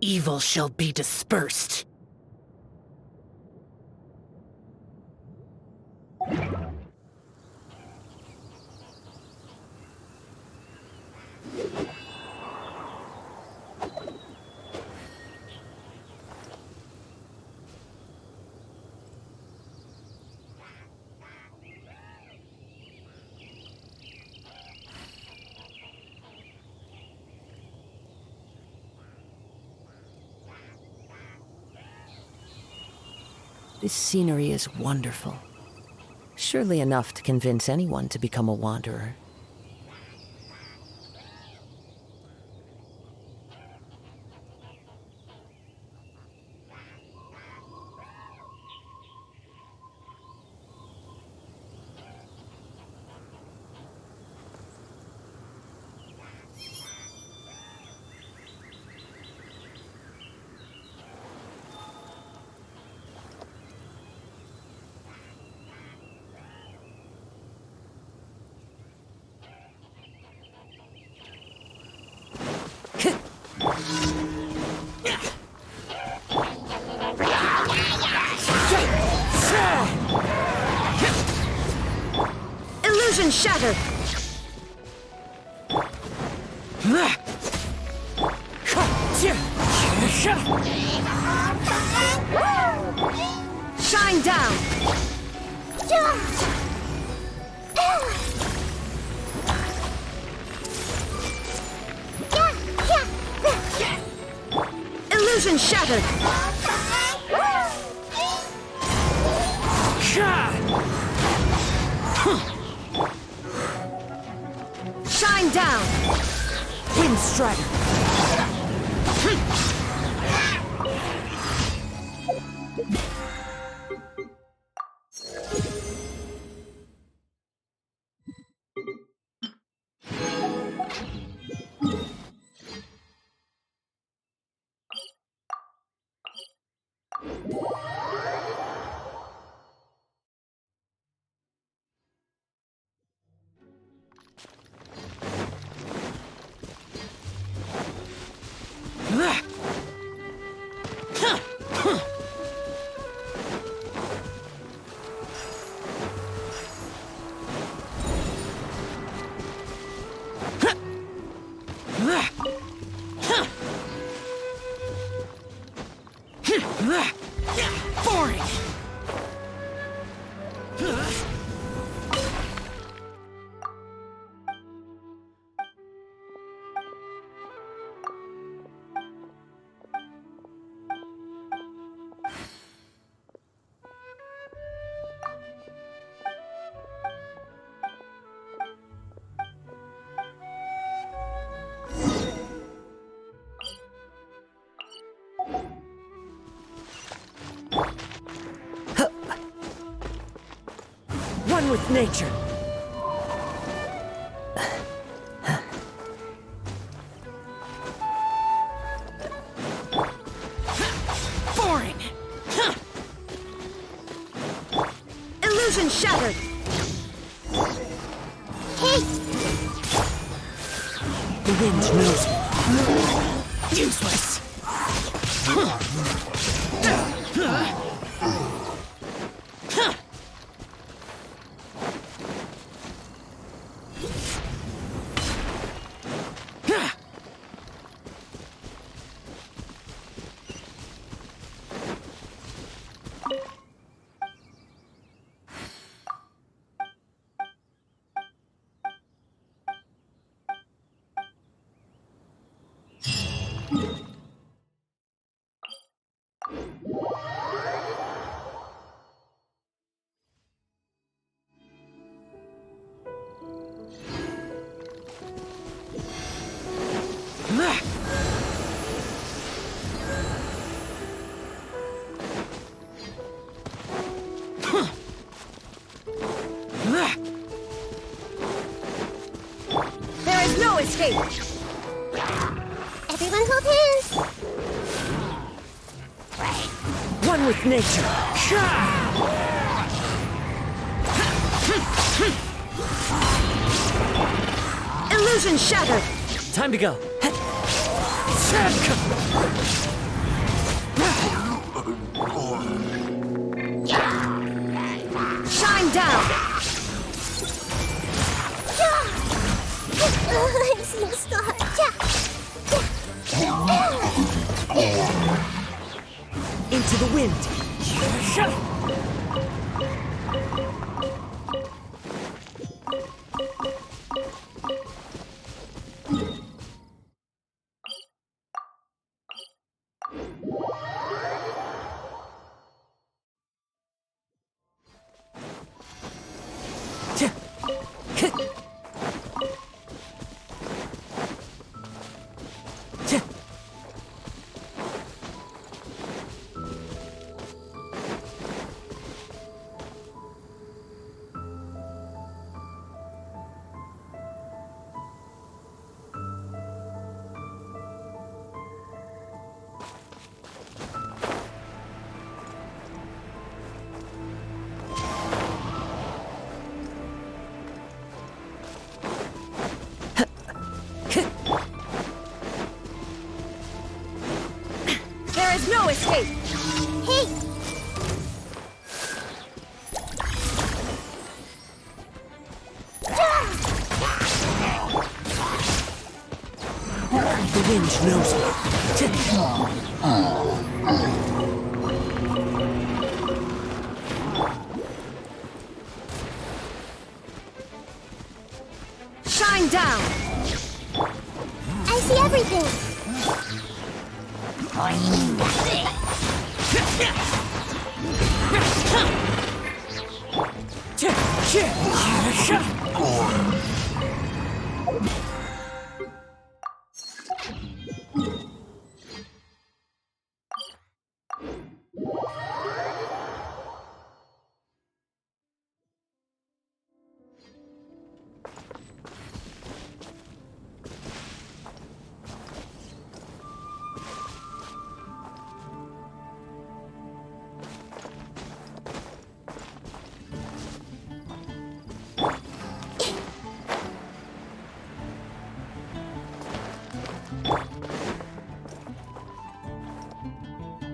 Evil shall be dispersed. This scenery is wonderful. Surely enough to convince anyone to become a wanderer. Illusion shattered! Shine down! Illusion shattered! Shine down! Wind Strider! Boring! One with nature. Boring. Illusion shattered. Hey! The wind knows me. Useless. There is no escape! Everyone hold hands! One with nature. Illusion shattered! Time to go. Shine down! I'm so sorry. Into the wind. There is no escape! Hey! The wind knows me. Shine down! I see everything!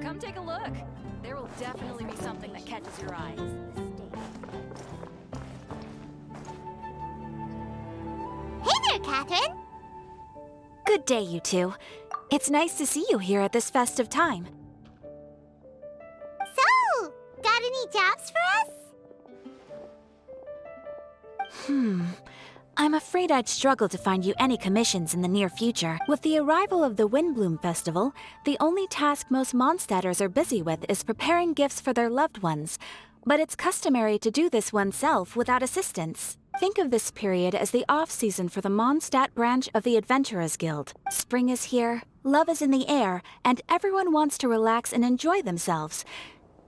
Come take a look. There will definitely be something that catches your eye. Hey there, Catherine! Good day, you two. It's nice to see you here at this festive time. any jobs for us? I'm afraid I'd struggle to find you any commissions in the near future. With the arrival of the Windbloom Festival, the only task most Mondstadters are busy with is preparing gifts for their loved ones. But it's customary to do this oneself without assistance. Think of this period as the off-season for the Mondstadt branch of the Adventurers Guild. Spring is here, love is in the air, and everyone wants to relax and enjoy themselves.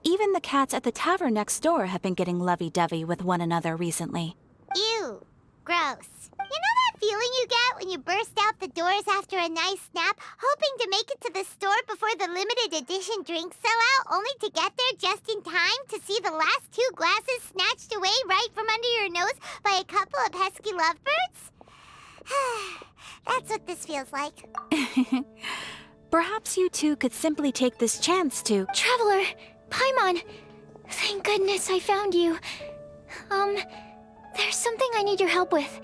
Even the cats at the tavern next door have been getting lovey-dovey with one another recently. Ew. Gross. You know that feeling you get when you burst out the doors after a nice nap, hoping to make it to the store before the limited edition drinks sell out, only to get there just in time to see the last 2 glasses snatched away right from under your nose by a couple of pesky lovebirds? That's what this feels like. Perhaps you two could simply take this chance to... Traveler! Paimon! Thank goodness I found you. There's something I need your help with.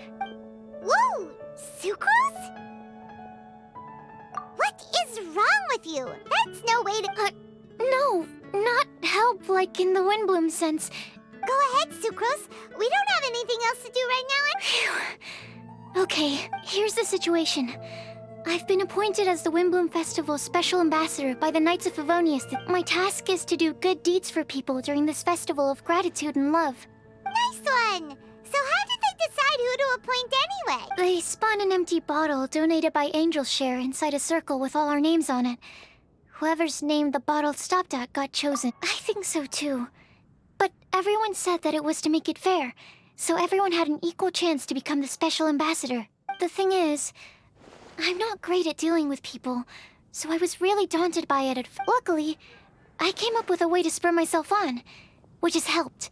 Whoa! Sucrose? What is wrong with you? That's no way to... No, not help like in the Windbloom sense. Go ahead, Sucrose. We don't have anything else to do right now. Phew. Okay, here's the situation. I've been appointed as the Windbloom Festival's special ambassador by the Knights of Favonius. My task is to do good deeds for people during this festival of gratitude and love. Nice one! So how did they decide who to appoint anyway? They spun an empty bottle donated by Angel's Share inside a circle with all our names on it. Whoever's name the bottle stopped at got chosen. I think so too. But everyone said that it was to make it fair, so everyone had an equal chance to become the special ambassador. The thing is, I'm not great at dealing with people, so I was really daunted by it Luckily, I came up with a way to spur myself on, which has helped.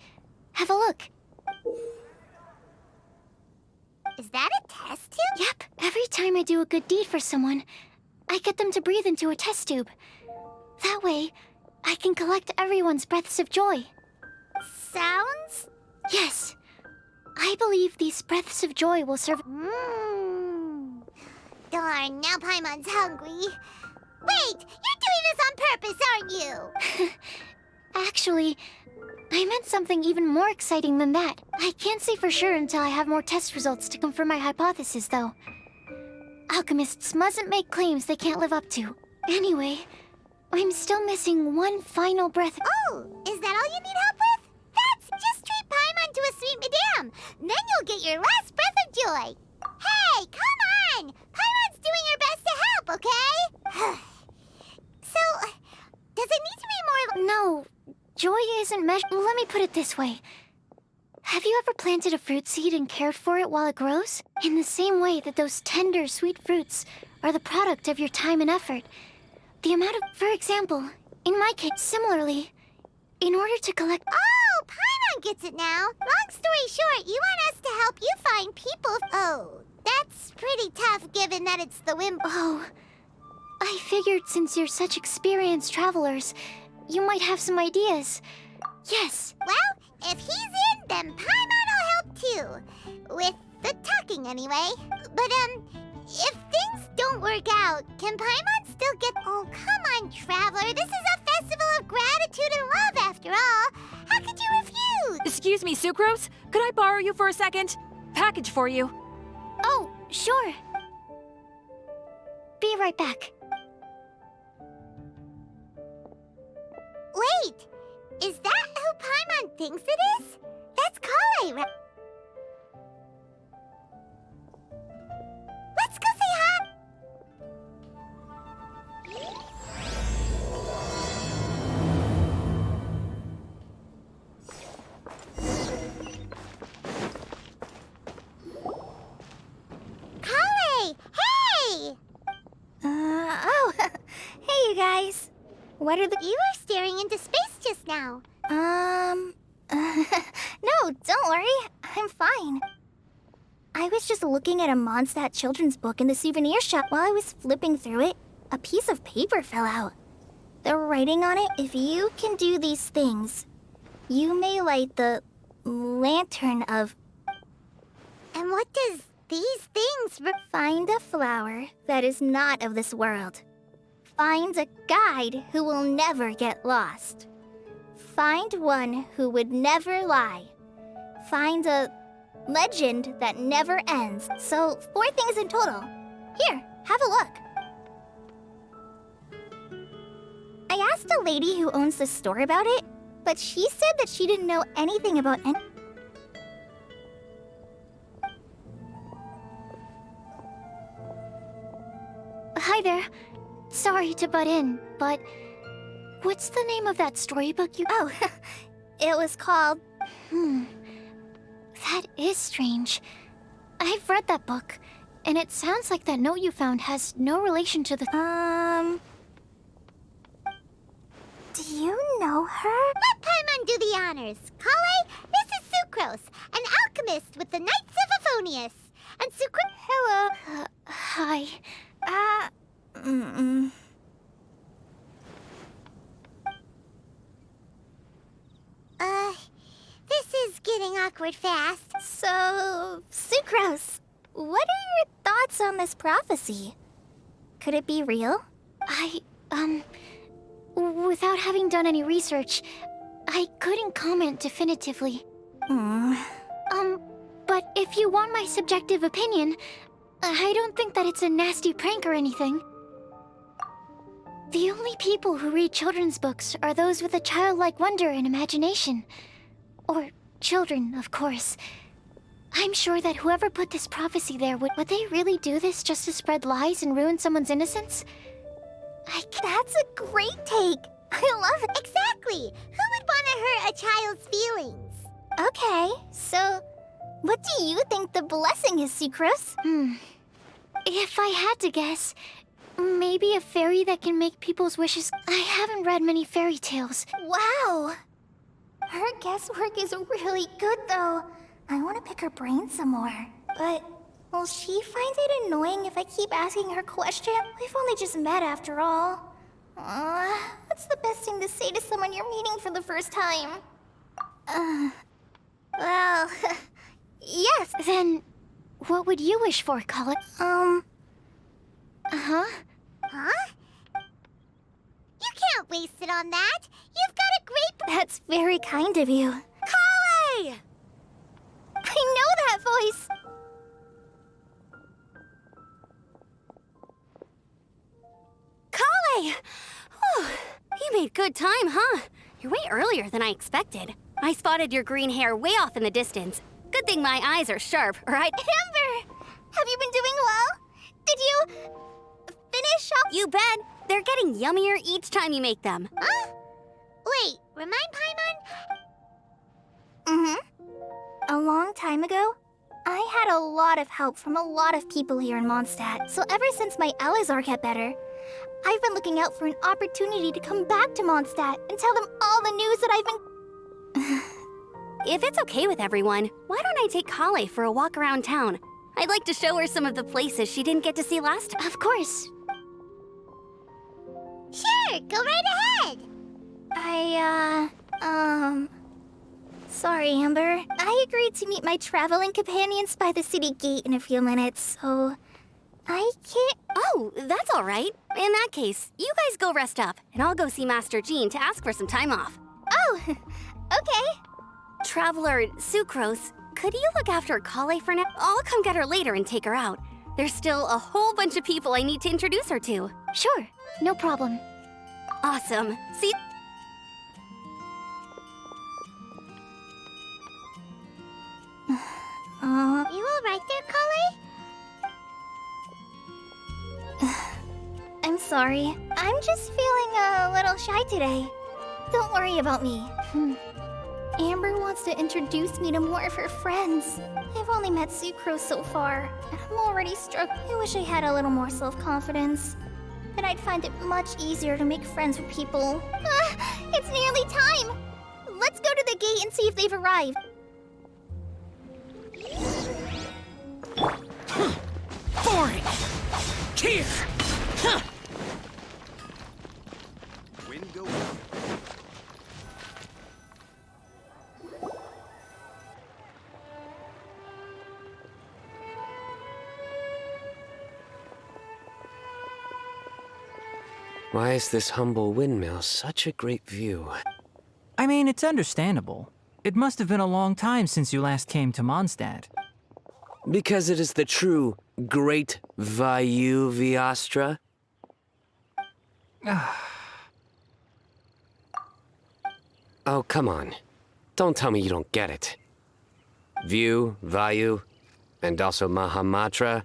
Have a look. Is that a test tube? Yep, every time I do a good deed for someone, I get them to breathe into a test tube. That way, I can collect everyone's breaths of joy. Sounds? Yes. I believe these breaths of joy will serve... Darn, now Paimon's hungry. Wait, you're doing this on purpose, aren't you? Actually, I meant something even more exciting than that. I can't say for sure until I have more test results to confirm my hypothesis, though. Alchemists mustn't make claims they can't live up to. Anyway, I'm still missing one final breath. Oh, is that all you need help with? That's just treat Paimon to a sweet madame. Then you'll get your last breath of joy. Hey, come on! Paimon's doing her best to help, okay? So, does it need to be more... No, joy isn't measured. Let me put it this way. Have you ever planted a fruit seed and cared for it while it grows? In the same way that those tender, sweet fruits are the product of your time and effort. The amount of... For example, in my case, similarly, in order to collect... Oh, Paimon gets it now. Long story short, you want us to help you find people... Oh, that's pretty tough given that it's the whim... Oh, I figured since you're such experienced travelers, you might have some ideas. Yes. Well, if he's in, then Paimon will help too. With the talking, anyway. But, if things don't work out, can Paimon still get... Oh, come on, Traveler. This is a festival of gratitude and love, after all. How could you refuse? Excuse me, Sucrose? Could I borrow you for a second? Package for you. Oh, sure. Be right back. Wait, is that who Paimon thinks it is? That's Kale, right? Let's go say hi! Kale! Hey! Oh, hey you guys. What are the... You were staring into space just now. No, don't worry. I'm fine. I was just looking at a Mondstadt children's book in the souvenir shop. While I was flipping through it, a piece of paper fell out. The writing on it, if you can do these things, you may light the lantern of... And what does these things... Find a flower that is not of this world. Find a guide who will never get lost. Find one who would never lie. Find a legend that never ends. So, 4 things in total. Here, have a look. I asked a lady who owns the store about it, but she said that she didn't know anything about any. Hi there. Sorry to butt in, but what's the name of that storybook you... Oh, it was called... That is strange. I've read that book, and it sounds like that note you found has no relation to the... Do you know her? Let Paimon do the honors. Kale, this is Sucrose, an alchemist with the Knights of Favonius. And Hello. Hi. This is getting awkward fast. So, Sucrose, what are your thoughts on this prophecy? Could it be real? Without having done any research, I couldn't comment definitively. But if you want my subjective opinion, I don't think that it's a nasty prank or anything. The only people who read children's books are those with a childlike wonder and imagination. Or children, of course. I'm sure that whoever put this prophecy there would they really do this just to spread lies and ruin someone's innocence? That's a great take. I love it. Exactly. Who would want to hurt a child's feelings? Okay, so what do you think the blessing is, Sucrose? If I had to guess, maybe a fairy that can make people's wishes... I haven't read many fairy tales. Wow. Her guesswork is really good, though. I want to pick her brain some more. But will she find it annoying if I keep asking her questions? We've only just met after all. What's the best thing to say to someone you're meeting for the first time? Well, yes. Then, what would you wish for, Colin? Huh? Huh? You can't waste it on that. You've got a great... That's very kind of you. Kale! I know that voice! Kale! Whew. You made good time, huh? You're way earlier than I expected. I spotted your green hair way off in the distance. Good thing my eyes are sharp, right? Amber! Have you been doing well? Did you... finish off... You bet. They're getting yummier each time you make them. Huh? Wait, remind Paimon? A long time ago, I had a lot of help from a lot of people here in Mondstadt. So ever since my Elizar got better, I've been looking out for an opportunity to come back to Mondstadt and tell them all the news that I've been... If it's okay with everyone, why don't I take Kale for a walk around town? I'd like to show her some of the places she didn't get to see last time. Of course. Sure, go right ahead. Sorry, Amber. I agreed to meet my traveling companions by the city gate in a few minutes, so... I can't... Oh, that's all right. In that case, you guys go rest up, and I'll go see Master Jean to ask for some time off. Oh, okay. Traveler Sucrose, could you look after Kale for now? I'll come get her later and take her out. There's still a whole bunch of people I need to introduce her to. Sure, no problem. Awesome. See... You all right there, Kale? I'm sorry. I'm just feeling a little shy today. Don't worry about me. Amber wants to introduce me to more of her friends. I've only met Sucrose so far, and I'm already struggling. I wish I had a little more self-confidence. Then I'd find it much easier to make friends with people. It's nearly time! Let's go to the gate and see if they've arrived. Boring! Here! Huh. Wind go. Why is this humble windmill such a great view? I mean, it's understandable. It must have been a long time since you last came to Mondstadt. Because it is the true Great Vayu Viastra? Oh, come on. Don't tell me you don't get it. View, Vayu, and also Mahamatra,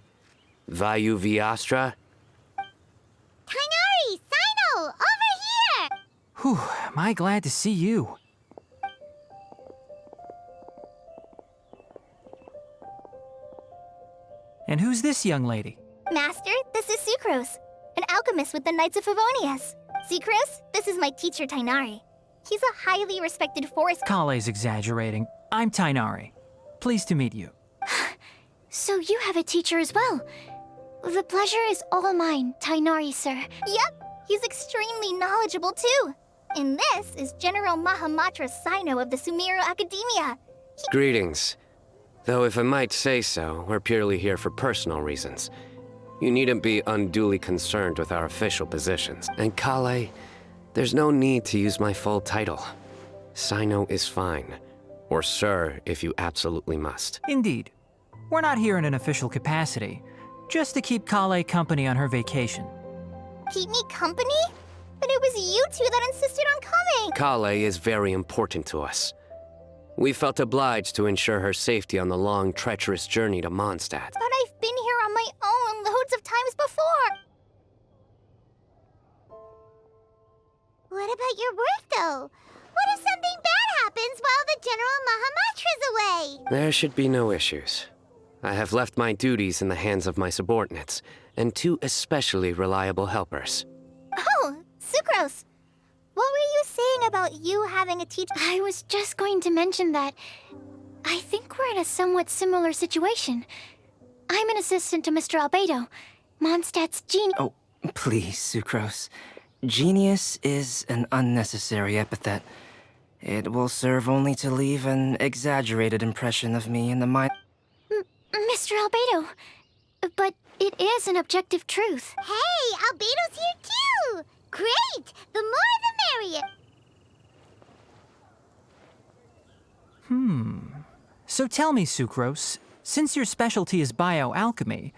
Vayu Viastra. Kainari! Sino! Over here! Whew, am I glad to see you. And who's this young lady? Master, this is Sucrose, an alchemist with the Knights of Favonius. Sucrose, this is my teacher, Tainari. He's a highly respected forest... Kale's exaggerating. I'm Tainari. Pleased to meet you. So you have a teacher as well. The pleasure is all mine, Tainari, sir. Yep, he's extremely knowledgeable too. And this is General Mahamatra Sino of the Sumeru Academia. Greetings. Though if I might say so, we're purely here for personal reasons. You needn't be unduly concerned with our official positions. And Kale, there's no need to use my full title. Sino is fine. Or sir, if you absolutely must. Indeed. We're not here in an official capacity, just to keep Kale company on her vacation. Keep me company? But it was you two that insisted on coming. Kale is very important to us. We felt obliged to ensure her safety on the long, treacherous journey to Mondstadt. But I've been here on my own loads of times before. What about your work, though? What if something bad happens while the General Mahamatra's away? There should be no issues. I have left my duties in the hands of my subordinates, and two especially reliable helpers. Oh, Sucrose. What were you saying about you having a teacher? I was just going to mention that I think we're in a somewhat similar situation. I'm an assistant to Mr. Albedo, Mondstadt's genius. Oh, please, Sucrose. Genius is an unnecessary epithet. It will serve only to leave an exaggerated impression of me in the mind. Mr. Albedo, but it is an objective truth. Hey, Albedo's here too! Great! The more the merrier! So tell me, Sucrose, since your specialty is bioalchemy,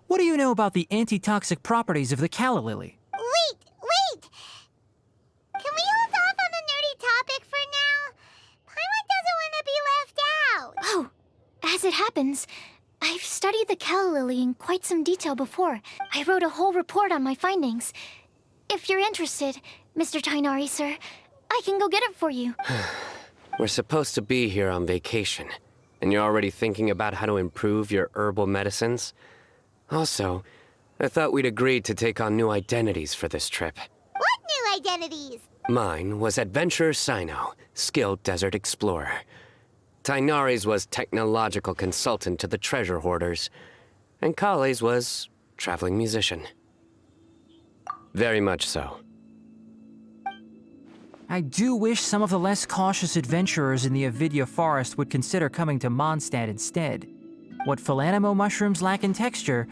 what do you know about the antitoxic properties of the calla lily? Wait! Can we hold off on the nerdy topic for now? Paimon doesn't want to be left out! Oh, as it happens, I've studied the calla lily in quite some detail before. I wrote a whole report on my findings. If you're interested, Mr. Tainari, sir, I can go get it for you. We're supposed to be here on vacation, and you're already thinking about how to improve your herbal medicines? Also, I thought we'd agreed to take on new identities for this trip. What new identities? Mine was Adventurer Sino, skilled desert explorer. Tainari's was technological consultant to the treasure hoarders, and Kale's was traveling musician. Very much so. I do wish some of the less cautious adventurers in the Avidya forest would consider coming to Mondstadt instead. What Philanimo mushrooms lack in texture,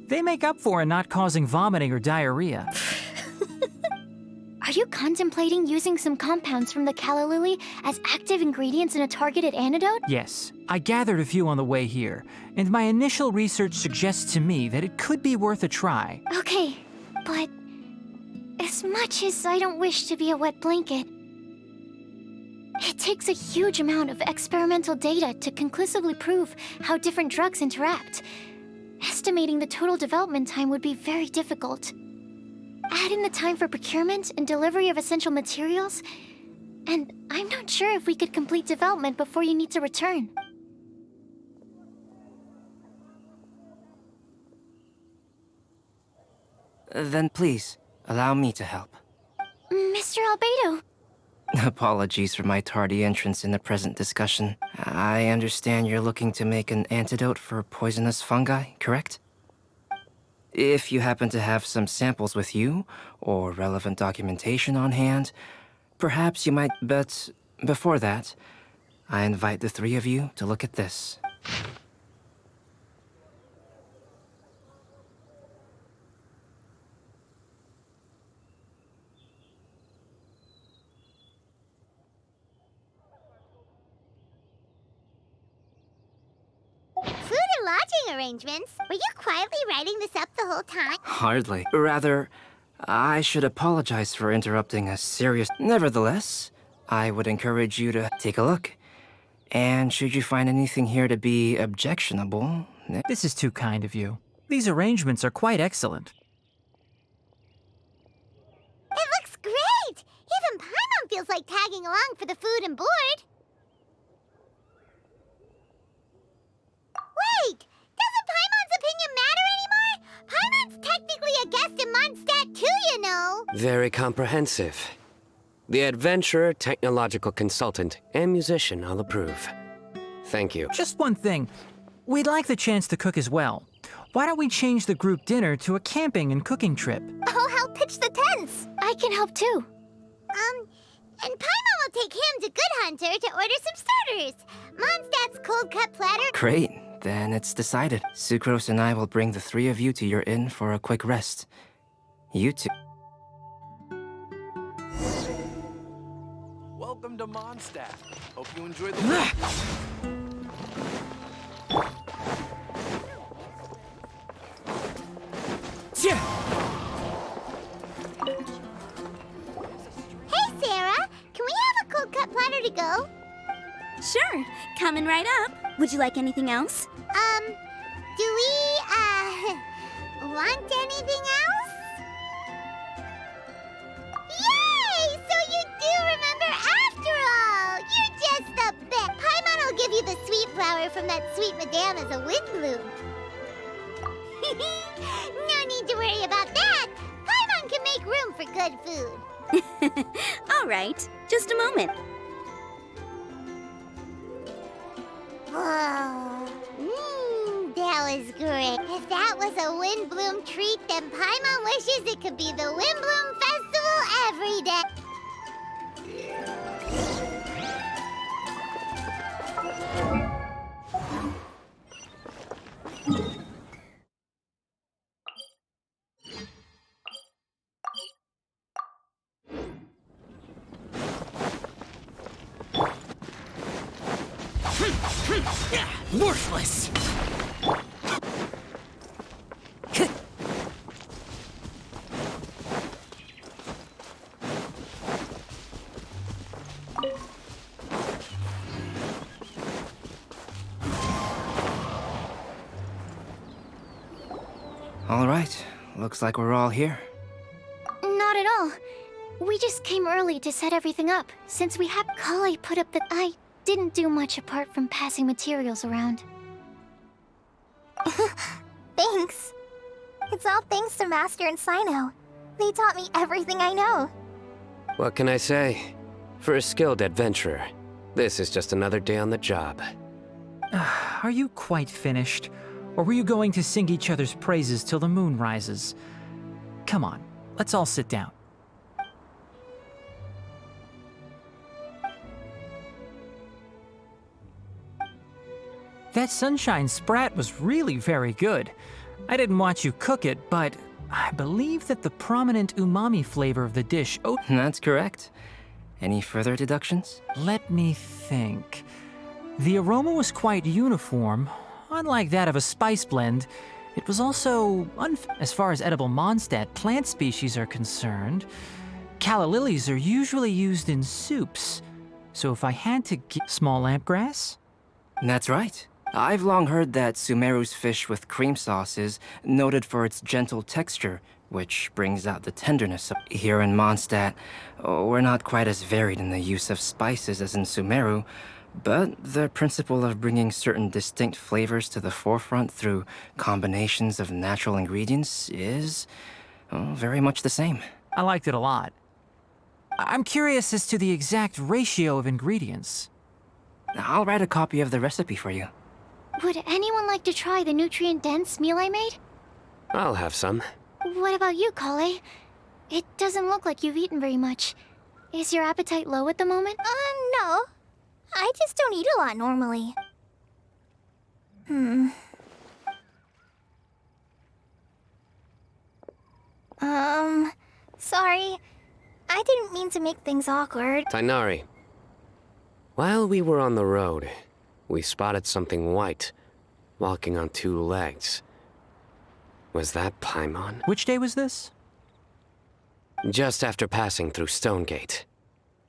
they make up for in not causing vomiting or diarrhea. Are you contemplating using some compounds from the calla lily as active ingredients in a targeted antidote? Yes, I gathered a few on the way here, and my initial research suggests to me that it could be worth a try. Okay, but as much as I don't wish to be a wet blanket, it takes a huge amount of experimental data to conclusively prove how different drugs interact. Estimating the total development time would be very difficult. Add in the time for procurement and delivery of essential materials, and I'm not sure if we could complete development before you need to return. Then please, allow me to help. Mr. Albedo, Apologies for my tardy entrance in the present discussion. I understand you're looking to make an antidote for poisonous fungi, correct? If you happen to have some samples with you, or relevant documentation on hand, perhaps you might, but before that, I invite the three of you to look at this. lodging arrangements. Were you quietly writing this up the whole time? Hardly. Rather, I should apologize for interrupting a serious... Nevertheless, I would encourage you to take a look. And should you find anything here to be objectionable... This is too kind of you. These arrangements are quite excellent. It looks great! Even Paimon feels like tagging along for the food and board. Wait! Doesn't Paimon's opinion matter anymore? Paimon's technically a guest in Mondstadt too, you know! Very comprehensive. The adventurer, technological consultant, and musician all approve. Thank you. Just one thing. We'd like the chance to cook as well. Why don't we change the group dinner to a camping and cooking trip? I'll help pitch the tents. I can help too. And Paimon will take him to Good Hunter to order some starters. Mondstadt's cold-cut platter. Great. Then it's decided. Sucrose and I will bring the three of you to your inn for a quick rest. You two... Welcome to Mondstadt. Hope you enjoyed the Hey, Sarah! Can we have a cold-cut platter to go? Sure, coming right up. Would you like anything else? Do we, want anything else? Yay! So you do remember after all! You're just the best! Paimon will give you the sweet flower from that sweet madame as a wind bloom. No need to worry about that! Paimon can make room for good food. All right, just a moment. Whoa. That was great. If that was a wind bloom treat, then Paimon wishes it could be the Wind Bloom Festival every day. Worthless! All right. Looks like we're all here. Not at all. We just came early to set everything up, since we had Kale put up the... I didn't do much apart from passing materials around. Thanks. It's all thanks to Master and Sino. They taught me everything I know. What can I say? For a skilled adventurer, this is just another day on the job. Are you quite finished? Or were you going to sing each other's praises till the moon rises? Come on, let's all sit down. That sunshine sprat was really very good. I didn't watch you cook it, but I believe that the prominent umami flavor of the dish... Oh, That's correct. Any further deductions? let me think. The aroma was quite uniform. Unlike that of a spice blend, it was also as far as edible Mondstadt plant species are concerned. Calla lilies are usually used in soups. So if I had to get small lampgrass? That's right. I've long heard that Sumeru's fish with cream sauce is noted for its gentle texture, which brings out the tenderness of... Here in Mondstadt, we're not quite as varied in the use of spices as in Sumeru, but the principle of bringing certain distinct flavors to the forefront through combinations of natural ingredients is, very much the same. I liked it a lot. I'm curious as to the exact ratio of ingredients. I'll write a copy of the recipe for you. Would anyone like to try the nutrient-dense meal I made? I'll have some. What about you, Kale? It doesn't look like you've eaten very much. Is your appetite low at the moment? No. I just don't eat a lot normally. Sorry. I didn't mean to make things awkward. Tainari, while we were on the road, we spotted something white, walking on two legs. Was that Paimon? Which day was this? Just after passing through Stonegate.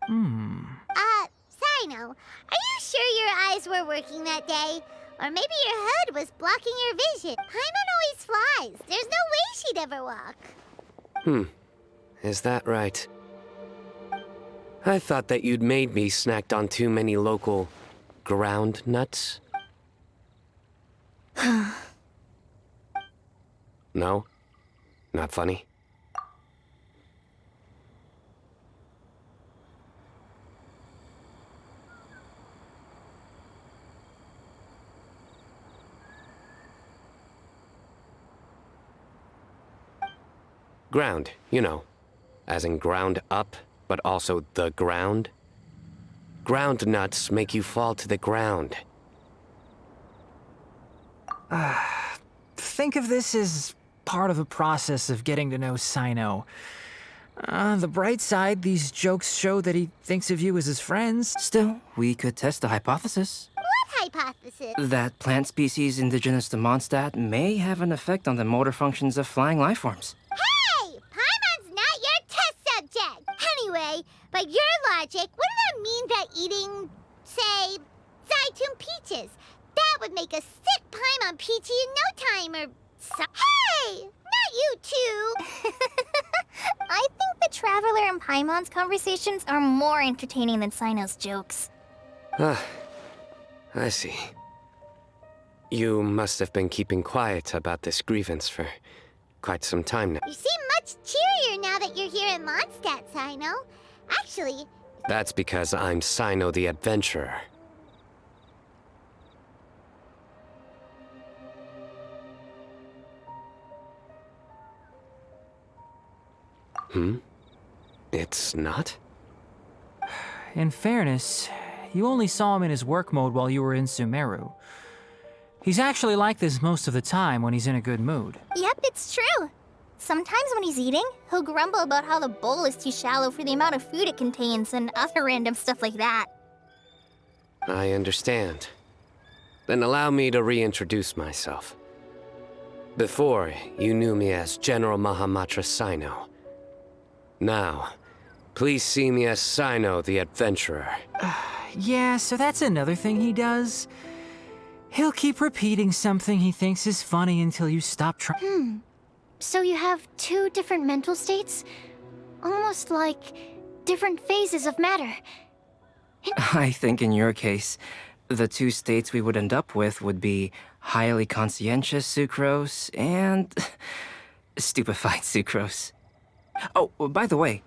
Sino, are you sure your eyes were working that day? Or maybe your hood was blocking your vision? Paimon always flies. There's no way she'd ever walk. Is that right? I thought that you'd made me snacked on too many local ground nuts. No? Not funny? Ground, you know. As in ground up, but also the ground. Ground nuts make you fall to the ground. Think of this as part of the process of getting to know Sino. The bright side, these jokes show that he thinks of you as his friends. Still, we could test the hypothesis. What hypothesis? That plant species indigenous to Mondstadt may have an effect on the motor functions of flying lifeforms. Hey! Paimon's not your test subject! Anyway, by your logic, wouldn't that mean that eating, say, Zaitun peaches, that would make a sick Paimon peachy in no time, or so— Hey! Not you two! I think the Traveler and Paimon's conversations are more entertaining than Sino's jokes. I see. You must have been keeping quiet about this grievance for quite some time now. You seem much cheerier now that you're here in Mondstadt, Sino. Actually— That's because I'm Sino the Adventurer. It's not? In fairness, you only saw him in his work mode while you were in Sumeru. He's actually like this most of the time when he's in a good mood. Yep, it's true. Sometimes when he's eating, he'll grumble about how the bowl is too shallow for the amount of food it contains and other random stuff like that. I understand. Then allow me to reintroduce myself. Before, you knew me as General Mahamatra Sino. Now, please see me as Sino the Adventurer. Yeah, so that's another thing he does. He'll keep repeating something he thinks is funny until you stop trying. So you have two different mental states? Almost like different phases of matter. I think in your case, the two states we would end up with would be highly conscientious sucrose and stupefied sucrose. Oh, by the way,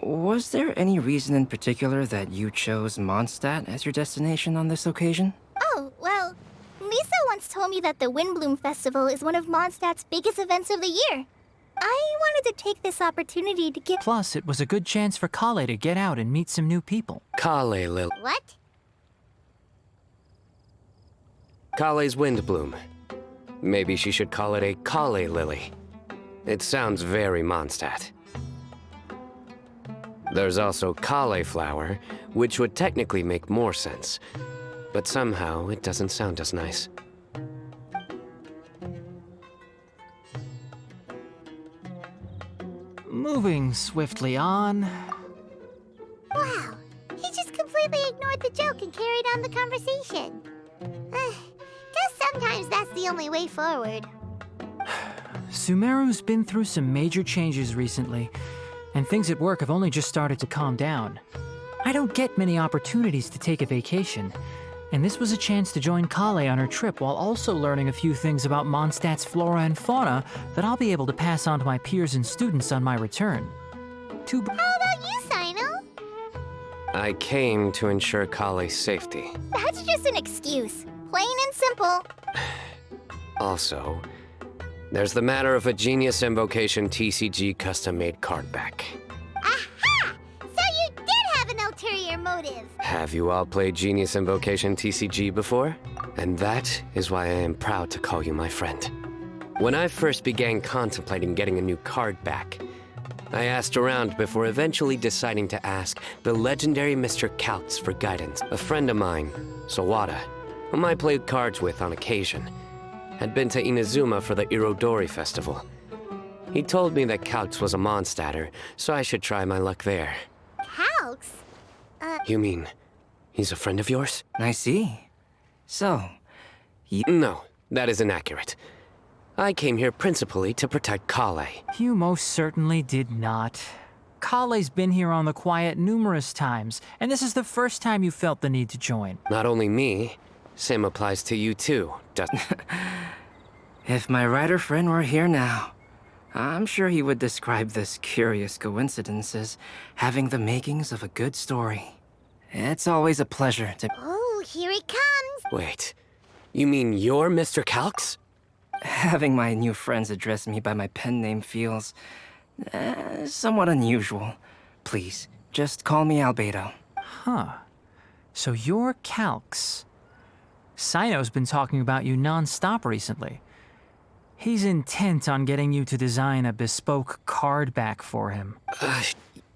was there any reason in particular that you chose Mondstadt as your destination on this occasion? Oh, well, Lisa once told me that the Windbloom Festival is one of Mondstadt's biggest events of the year. I wanted to take this opportunity to get— Plus, it was a good chance for Kale to get out and meet some new people. Kale Lily. What? Kale's Windbloom. Maybe she should call it a Kale Lily. It sounds very Mondstadt. There's also cauliflower, which would technically make more sense. But somehow, it doesn't sound as nice. Moving swiftly on. Wow, he just completely ignored the joke and carried on the conversation. Guess sometimes that's the only way forward. Sumeru's been through some major changes recently, and things at work have only just started to calm down. I don't get many opportunities to take a vacation, and this was a chance to join Kale on her trip while also learning a few things about Mondstadt's flora and fauna that I'll be able to pass on to my peers and students on my return. How about you, Sino? I came to ensure Kale's safety. That's just an excuse. Plain and simple. Also, there's the matter of a Genius Invocation TCG custom-made card back. Aha! So you did have an ulterior motive. Have you all played Genius Invocation TCG before? And that is why I am proud to call you my friend. When I first began contemplating getting a new card back, I asked around before eventually deciding to ask the legendary Mr. Kaltz for guidance. A friend of mine, Sawada, whom I played cards with on occasion, had been to Inazuma for the Irodori festival. He told me that Calx was a Mondstadter, so I should try my luck there. Calx? You mean, he's a friend of yours? I see. So, No, that is inaccurate. I came here principally to protect Kale. You most certainly did not. Kale's been here on the quiet numerous times, and this is the first time you felt the need to join. Not only me, same applies to you too, doesn't if my writer friend were here now, I'm sure he would describe this curious coincidence as having the makings of a good story. It's always a pleasure to... Oh, here it comes! Wait, you mean you're Mr. Calx? Having my new friends address me by my pen name feels... somewhat unusual. Please, just call me Albedo. Huh. So you're Calx. Sino's been talking about you non-stop recently. He's intent on getting you to design a bespoke card back for him.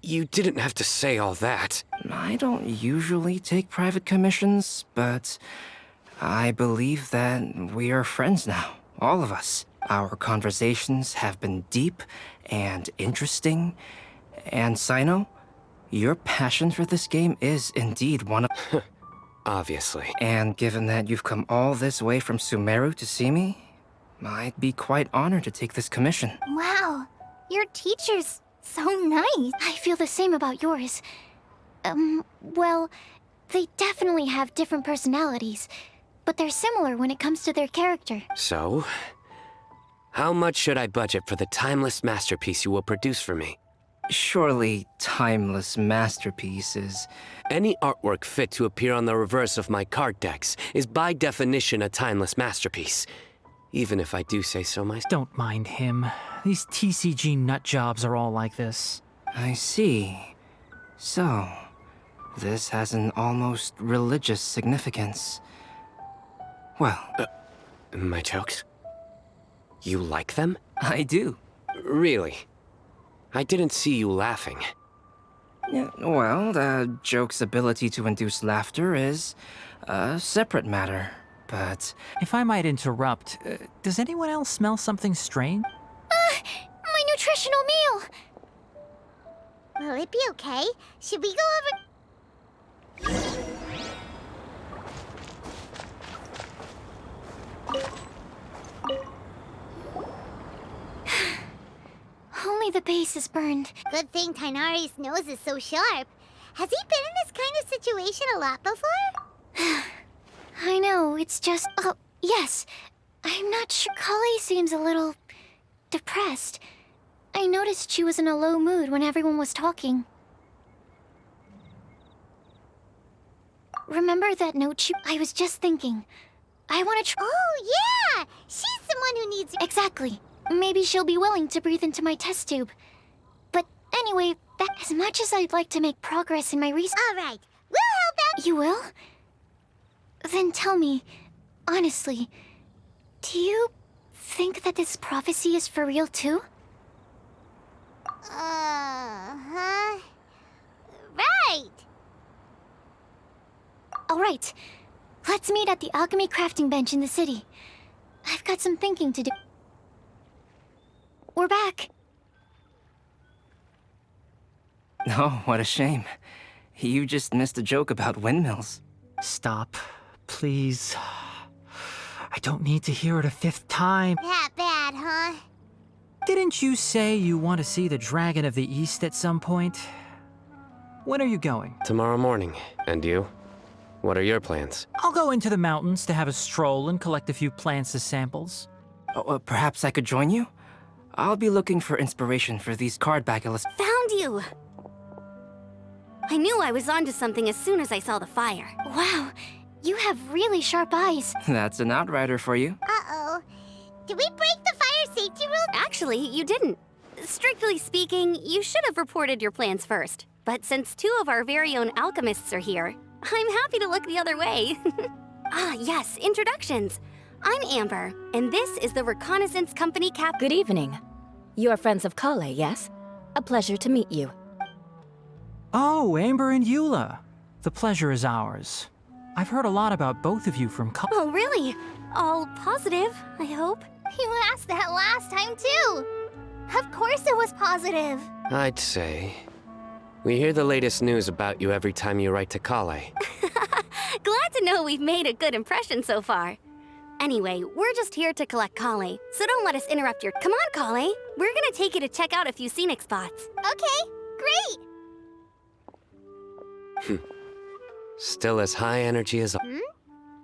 You didn't have to say all that. I don't usually take private commissions, but I believe that we are friends now, all of us. Our conversations have been deep and interesting, and Sino, your passion for this game is indeed one of... Obviously. And given that you've come all this way from Sumeru to see me, I'd be quite honored to take this commission. Wow, your teacher's so nice. I feel the same about yours. Well, they definitely have different personalities, but they're similar when it comes to their character. So, how much should I budget for the timeless masterpiece you will produce for me? Surely, timeless masterpieces. Any artwork fit to appear on the reverse of my card decks is by definition a timeless masterpiece. Even if I do say so myself. Don't mind him. These TCG nut jobs are all like this. I see. So, this has an almost religious significance. Well... my jokes? You like them? I do. Really? I didn't see you laughing. Yeah, well, the joke's ability to induce laughter is a separate matter, but... If I might interrupt, does anyone else smell something strange? My nutritional meal! Will it be okay? Should we go over... Only the base is burned. Good thing Tainari's nose is so sharp. Has he been in this kind of situation a lot before? I know, it's just... Oh, yes. I'm not sure. Kale seems a little... depressed. I noticed she was in a low mood when everyone was talking. Remember that note I was just thinking. I want to Oh, yeah! She's someone who needs... Exactly. Maybe she'll be willing to breathe into my test tube. But anyway, as much as I'd like to make progress in my research... All right, we'll help out... You will? Then tell me, honestly, do you think that this prophecy is for real too? Huh? Right! All right. Let's meet at the alchemy crafting bench in the city. I've got some thinking to do. We're back. Oh, what a shame. You just missed a joke about windmills. Stop, please. I don't need to hear it a fifth time. That bad, huh? Didn't you say you want to see the Dragon of the East at some point? When are you going? Tomorrow morning. And you? What are your plans? I'll go into the mountains to have a stroll and collect a few plants as samples. Oh, perhaps I could join you? I'll be looking for inspiration for these card back illustrations. Found you! I knew I was onto something as soon as I saw the fire. Wow, you have really sharp eyes. That's an outrider for you. Uh-oh. Did we break the fire safety rules? Actually, you didn't. Strictly speaking, you should have reported your plans first. But since two of our very own alchemists are here, I'm happy to look the other way. Ah, yes, introductions. I'm Amber, and this is the Reconnaissance Company Cap- Good evening. You are friends of Kale, yes? A pleasure to meet you. Oh, Amber and Eula. The pleasure is ours. I've heard a lot about both of you from Oh, really? All positive, I hope. You asked that last time, too. Of course it was positive. I'd say. We hear the latest news about you every time you write to Kale. Glad to know we've made a good impression so far. Anyway, we're just here to collect Kale, so don't let us interrupt your— Come on, Kale! We're gonna take you to check out a few scenic spots. Okay, great! Still as high energy as...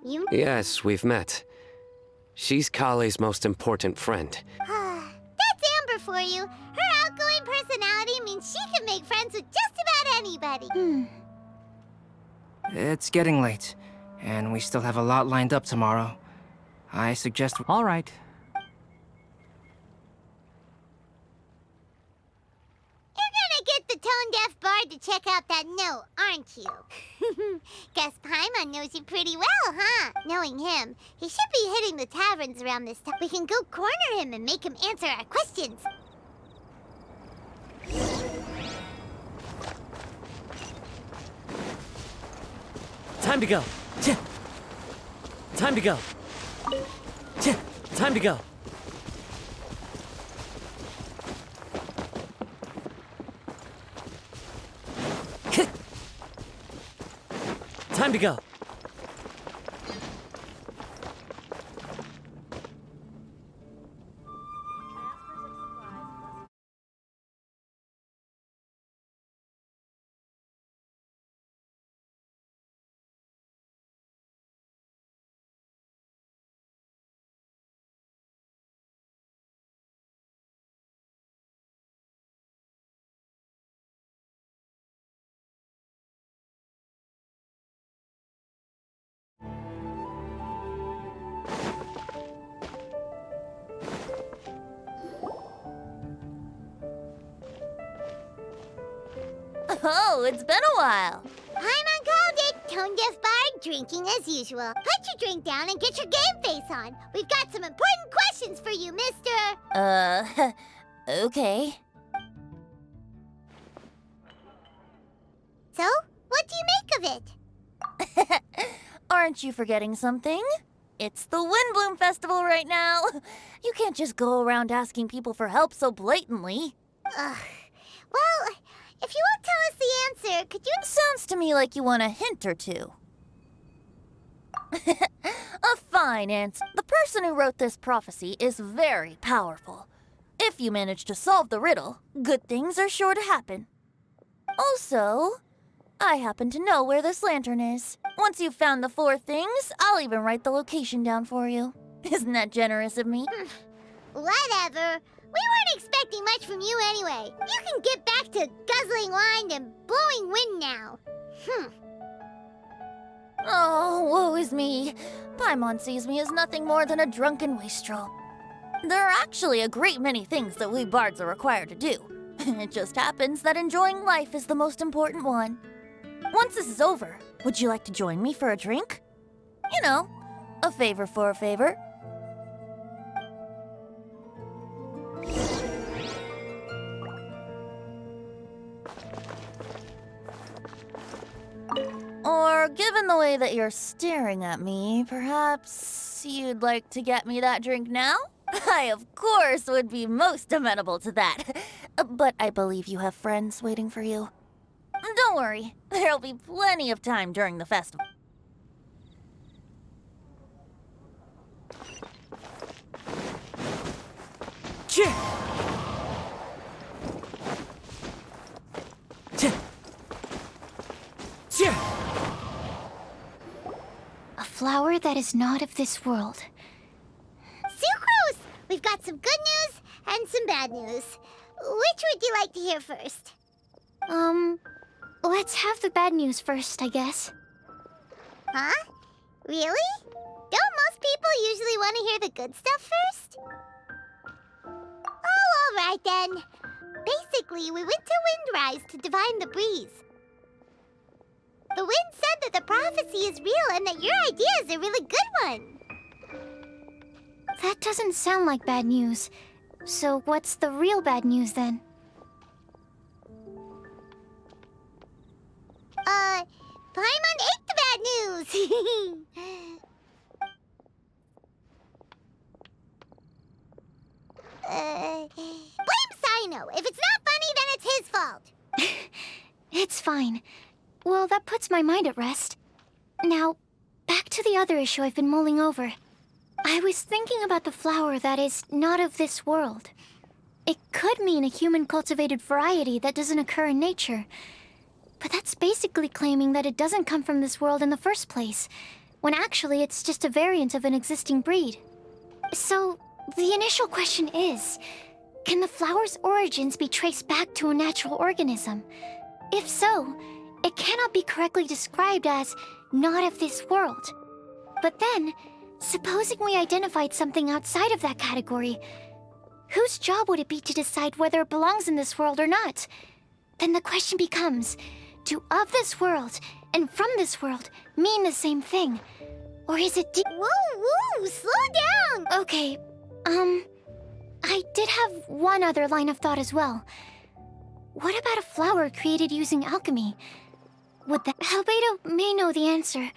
You? Yes, we've met. She's Kale's most important friend. That's Amber for you. Her outgoing personality means she can make friends with just about anybody. It's getting late, and we still have a lot lined up tomorrow. I suggest... All right. You're gonna get the tone-deaf bard to check out that note, aren't you? Guess Paimon knows you pretty well, huh? Knowing him, he should be hitting the taverns around this time. We can go corner him and make him answer our questions. Time to go. Time to go. Time to go. Time to go. Oh, it's been a while. Paimon called it. Tone-deaf bard drinking as usual. Put your drink down and get your game face on. We've got some important questions for you, mister. Okay. So, what do you make of it? Aren't you forgetting something? It's the Windbloom Festival right now. You can't just go around asking people for help so blatantly. Ugh. Well, if you won't tell us the answer, could you— Sounds to me like you want a hint or two. A fine answer. The person who wrote this prophecy is very powerful. If you manage to solve the riddle, good things are sure to happen. Also, I happen to know where this lantern is. Once you've found the 4 things, I'll even write the location down for you. Isn't that generous of me? Whatever. We weren't expecting much from you anyway. You can get back to guzzling wine and blowing wind now. Oh, woe is me. Paimon sees me as nothing more than a drunken wastrel. There are actually a great many things that we bards are required to do. It just happens that enjoying life is the most important one. Once this is over, would you like to join me for a drink? You know, a favor for a favor. Or, given the way that you're staring at me, perhaps you'd like to get me that drink now? I, of course, would be most amenable to that. But I believe you have friends waiting for you. Don't worry, there'll be plenty of time during the festival. A flower that is not of this world. Sucrose! We've got some good news and some bad news. Which would you like to hear first? Let's have the bad news first, I guess. Huh? Really? Don't most people usually want to hear the good stuff first? Oh, all right then. Basically, we went to Windrise to divine the breeze. The wind said that the prophecy is real and that your idea is a really good one. That doesn't sound like bad news. So what's the real bad news then? Paimon ate the bad Blame Sino. If it's not funny, then it's his fault. It's fine. Well, that puts my mind at rest. Now, back to the other issue I've been mulling over. I was thinking about the flower that is not of this world. It could mean a human-cultivated variety that doesn't occur in nature. But that's basically claiming that it doesn't come from this world in the first place, when actually it's just a variant of an existing breed. So, the initial question is, can the flower's origins be traced back to a natural organism? If so, it cannot be correctly described as not of this world. But then, supposing we identified something outside of that category, whose job would it be to decide whether it belongs in this world or not? Then the question becomes, do of this world and from this world mean the same thing? Or is it Whoa, slow down! Okay, I did have one other line of thought as well. What about a flower created using alchemy? Would that... Albedo may know the answer,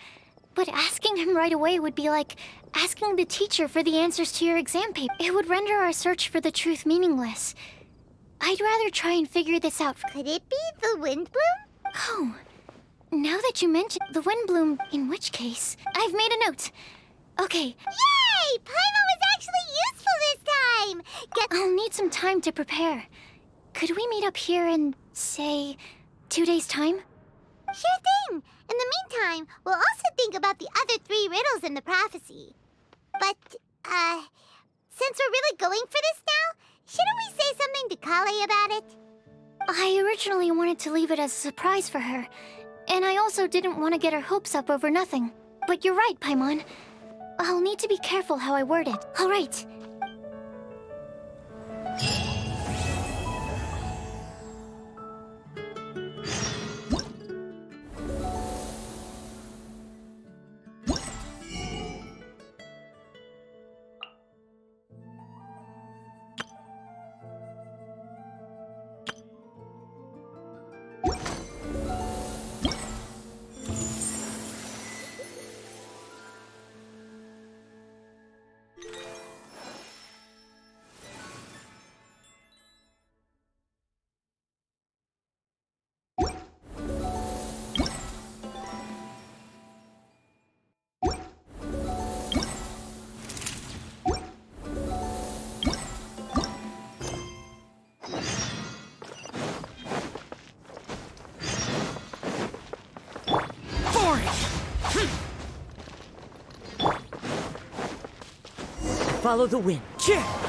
but asking him right away would be like asking the teacher for the answers to your exam paper. It would render our search for the truth meaningless. I'd rather try and figure this out. Could it be the Windbloom? Oh, now that you mention the Windbloom, in which case, I've made a note. Okay. Yay! Paimon was actually useful this time! I'll need some time to prepare. Could we meet up here in, say, 2 days' time? Sure thing! In the meantime, we'll also think about the other 3 riddles in the prophecy. But, since we're really going for this now, shouldn't we say something to Kale about it? I originally wanted to leave it as a surprise for her, and I also didn't want to get her hopes up over nothing. But you're right, Paimon. I'll need to be careful how I word it. All right. Follow the wind. Yeah!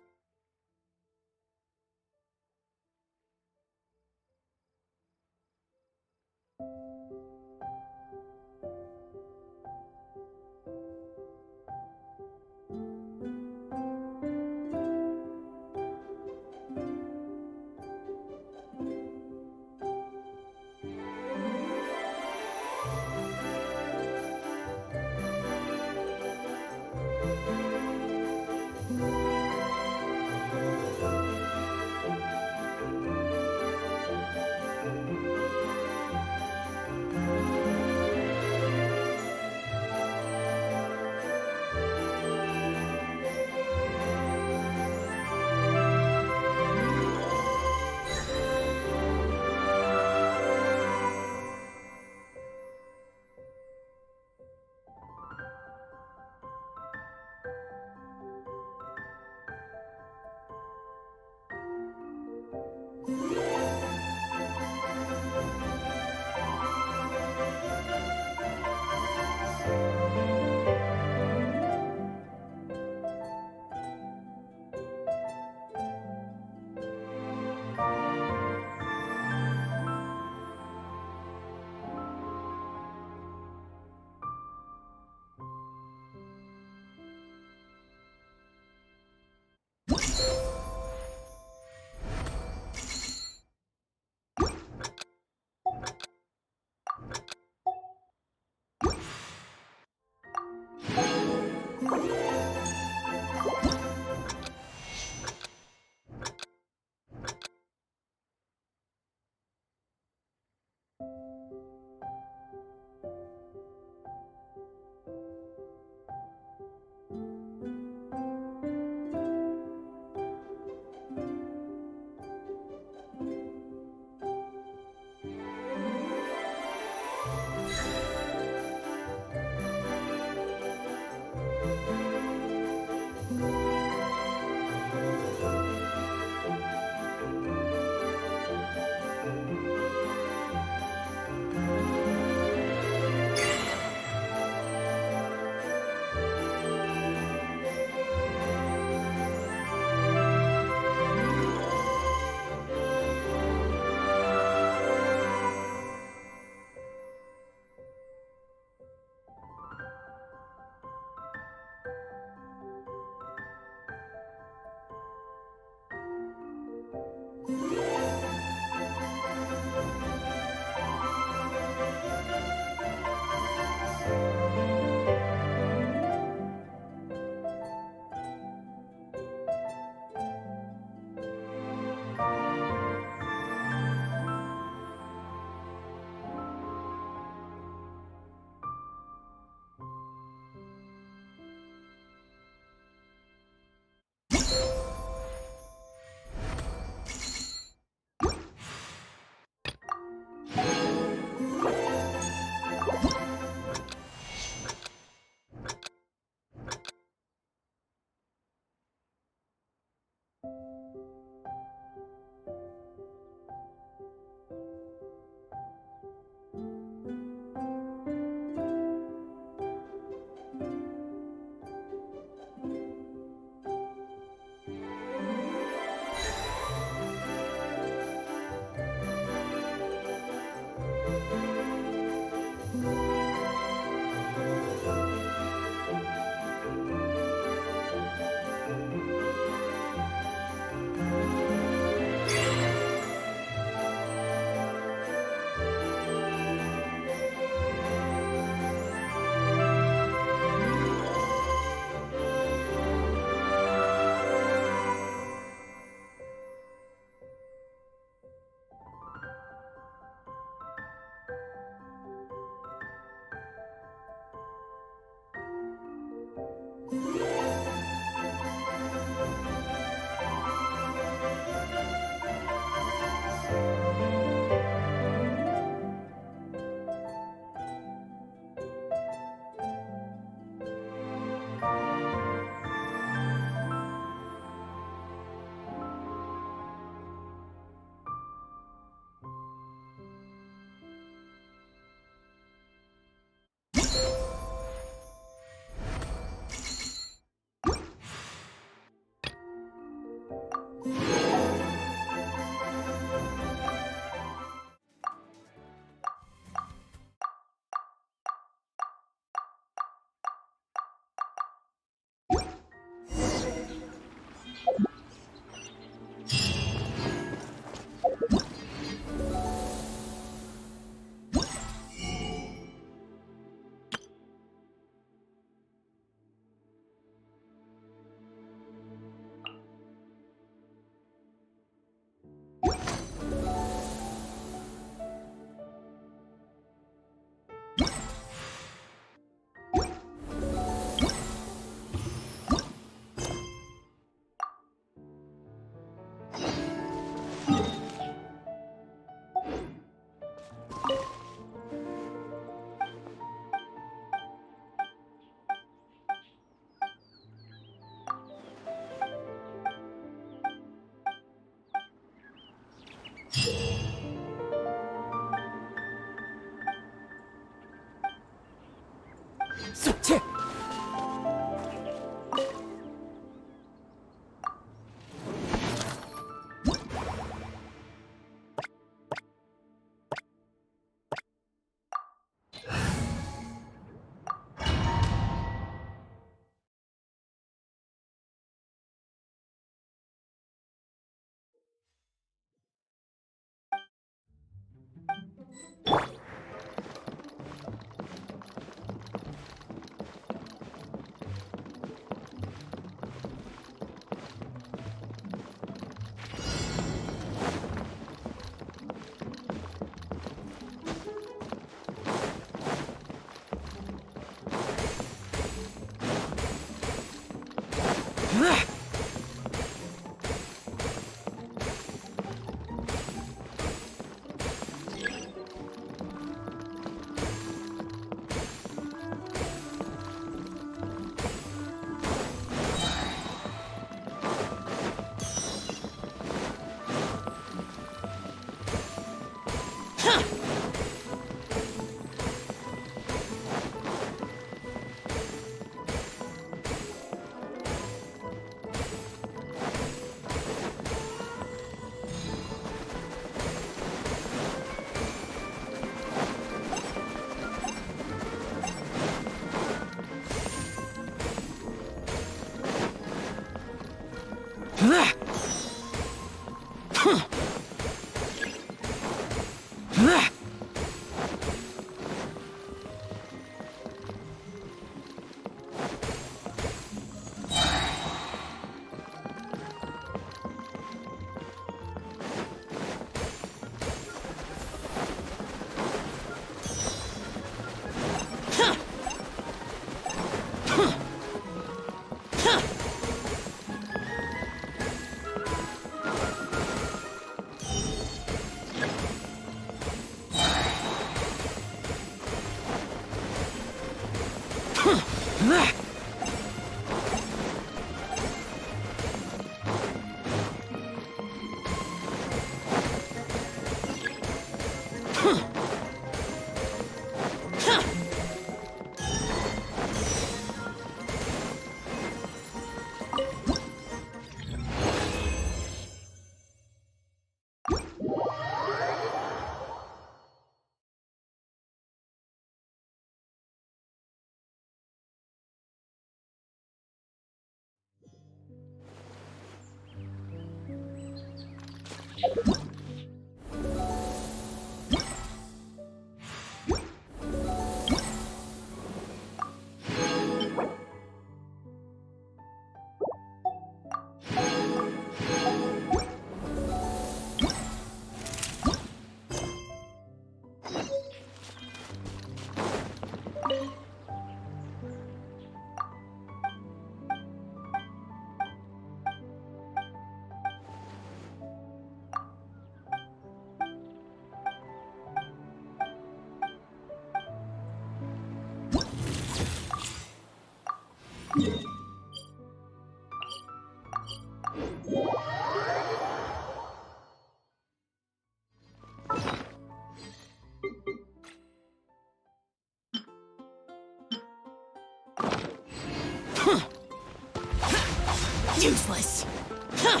Useless! Huh.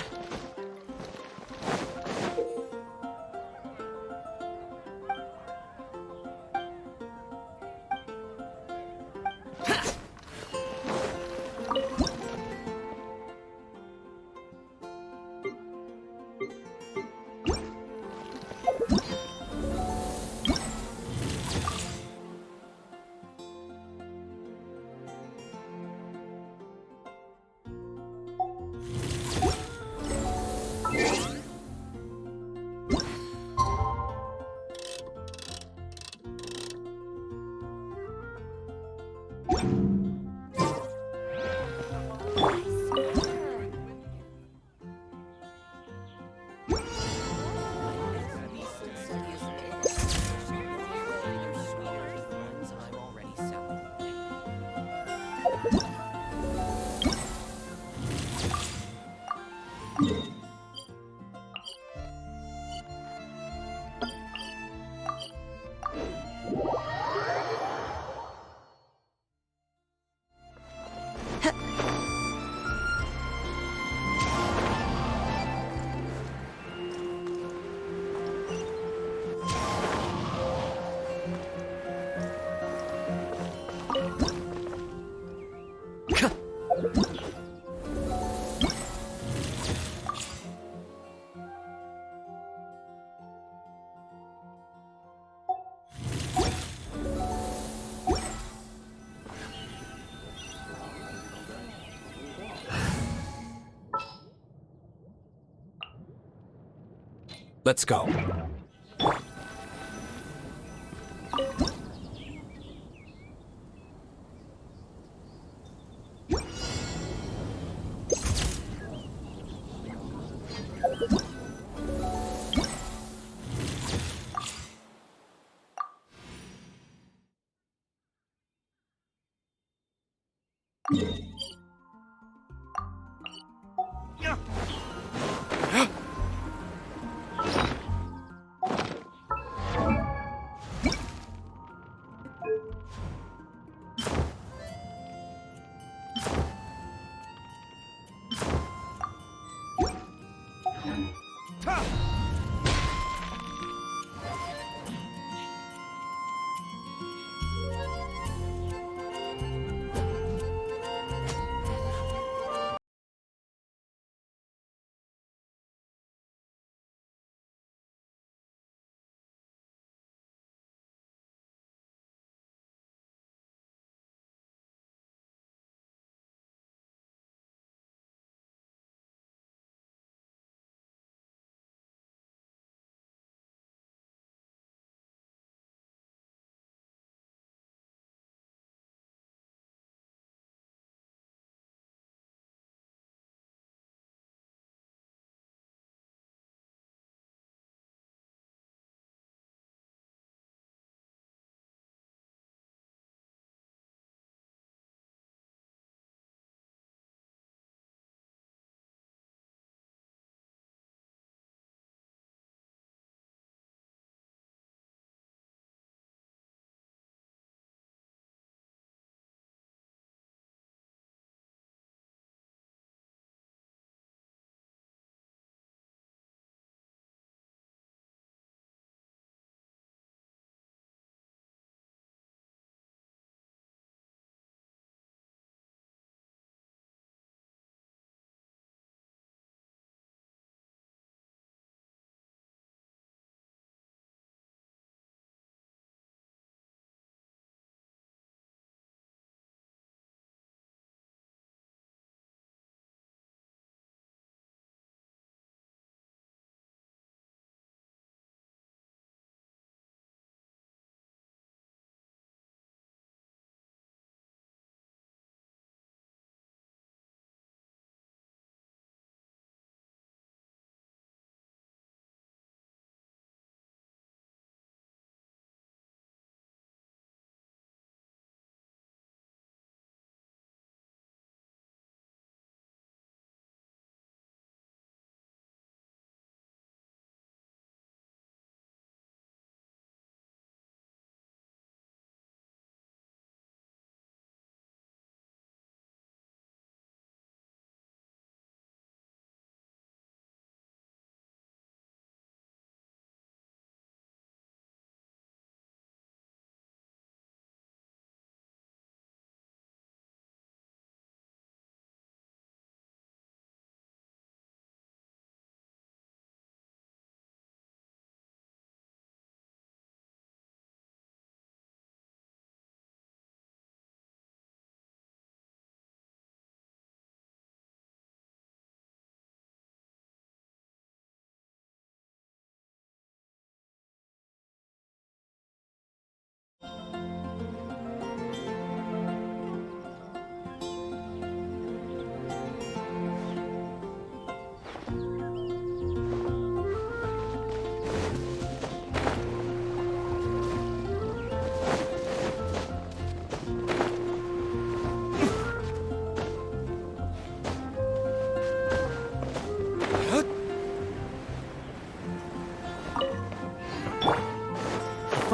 Let's go.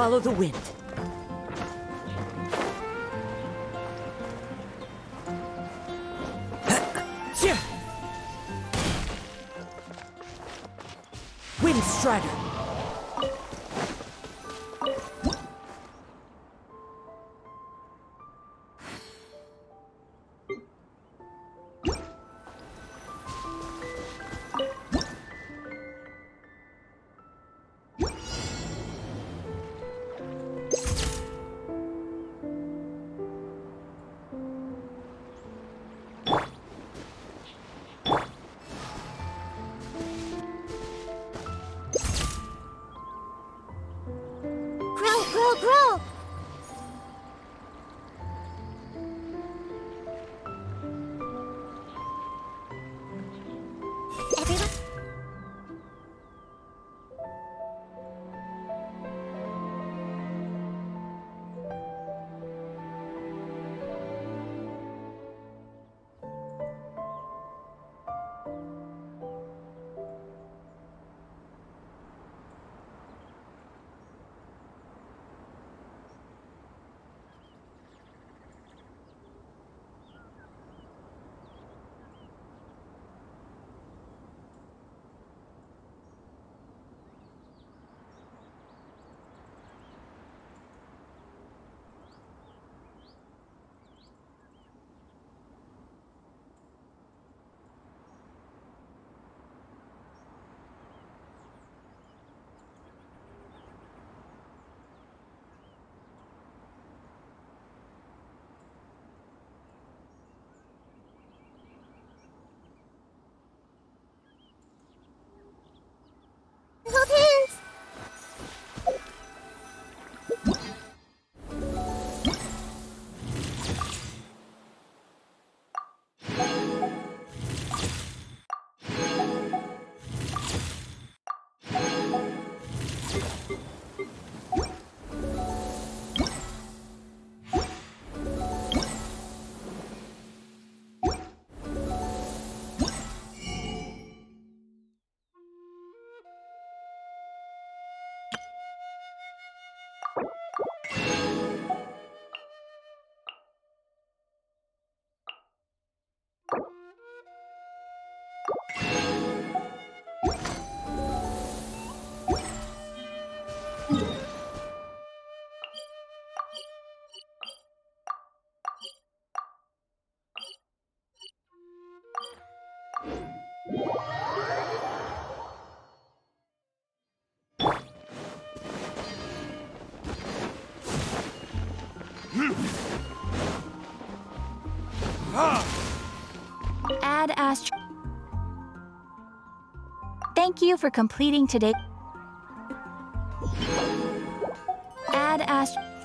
Follow the wind. Wind Strider. Grow! Everyone? Hold hands! Add Astro. Thank you for completing today. Add Astro.